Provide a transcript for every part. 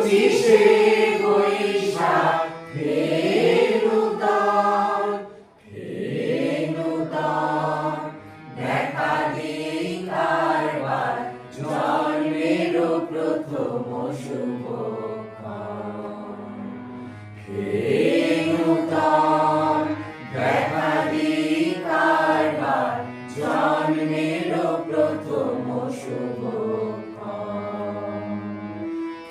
পঁচিশে বৈশাখ দেখা দিই কারবার জন্মের প্রথম শুভক্ষণ। দেখা দিই কারবার জন্মের প্রথম শুভক্ষণ।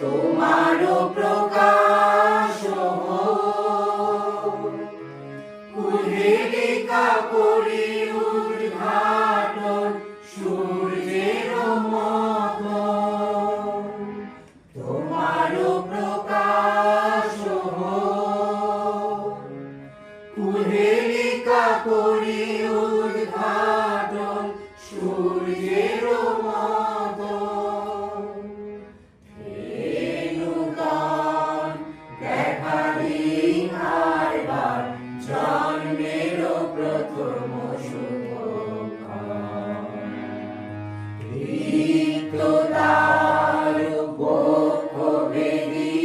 তোমারও প্রকাশ হোক, কুহেলিকা করি উদ্ঘাটন সূর্যের মতন। তোমারও প্রকাশ হোক, কুহেলিকা করি উদ্ঘাটন সূর্যের মতন। দেখা দিই কারবার জন্মের প্রথম শুভক্ষণ। রিক্ততার বক্ষ বেদী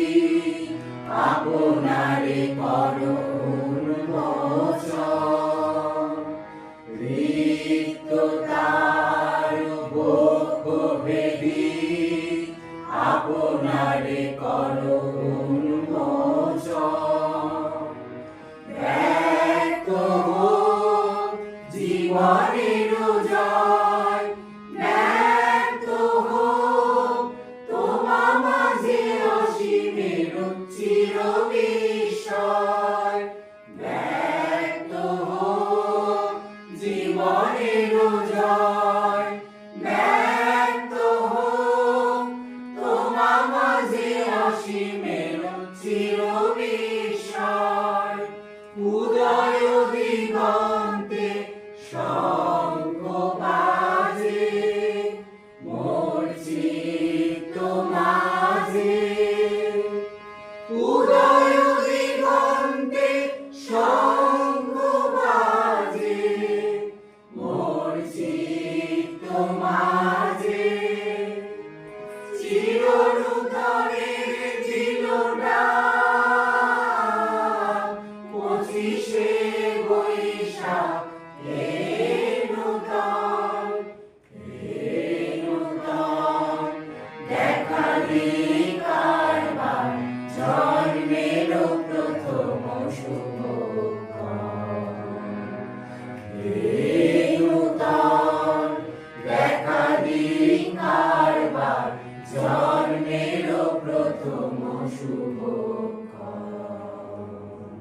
আপনারে করো উন্মোচন। রিক্ততার বক্ষ বেদী আপনারে করো উন্মোচন। ব্যক্ত হোক জীবনের জয়, ব্যক্ত হোক তোমা মাঝে অসীমের চির বিস্ময়। ব্যক্ত হোক জীবনের জয়, ব্যক্ত হোক তোমা মাঝে অসীমের চির বিস্ময়। উদয় দিগন্তে শঙ্খ বাজে, মোর চিত্ত মাঝে। উদয় দিগন্তে শঙ্খ বাজে, মোর চিত্ত মাঝে। চিরনুধরের জিলোটা পঁচিশে বৈশাখ নূতন। দেখা দিই কারবার জন্মের প্রথম শুভক্ষণ। দেখা দিই কারবার জন্মের প্রথম শুভ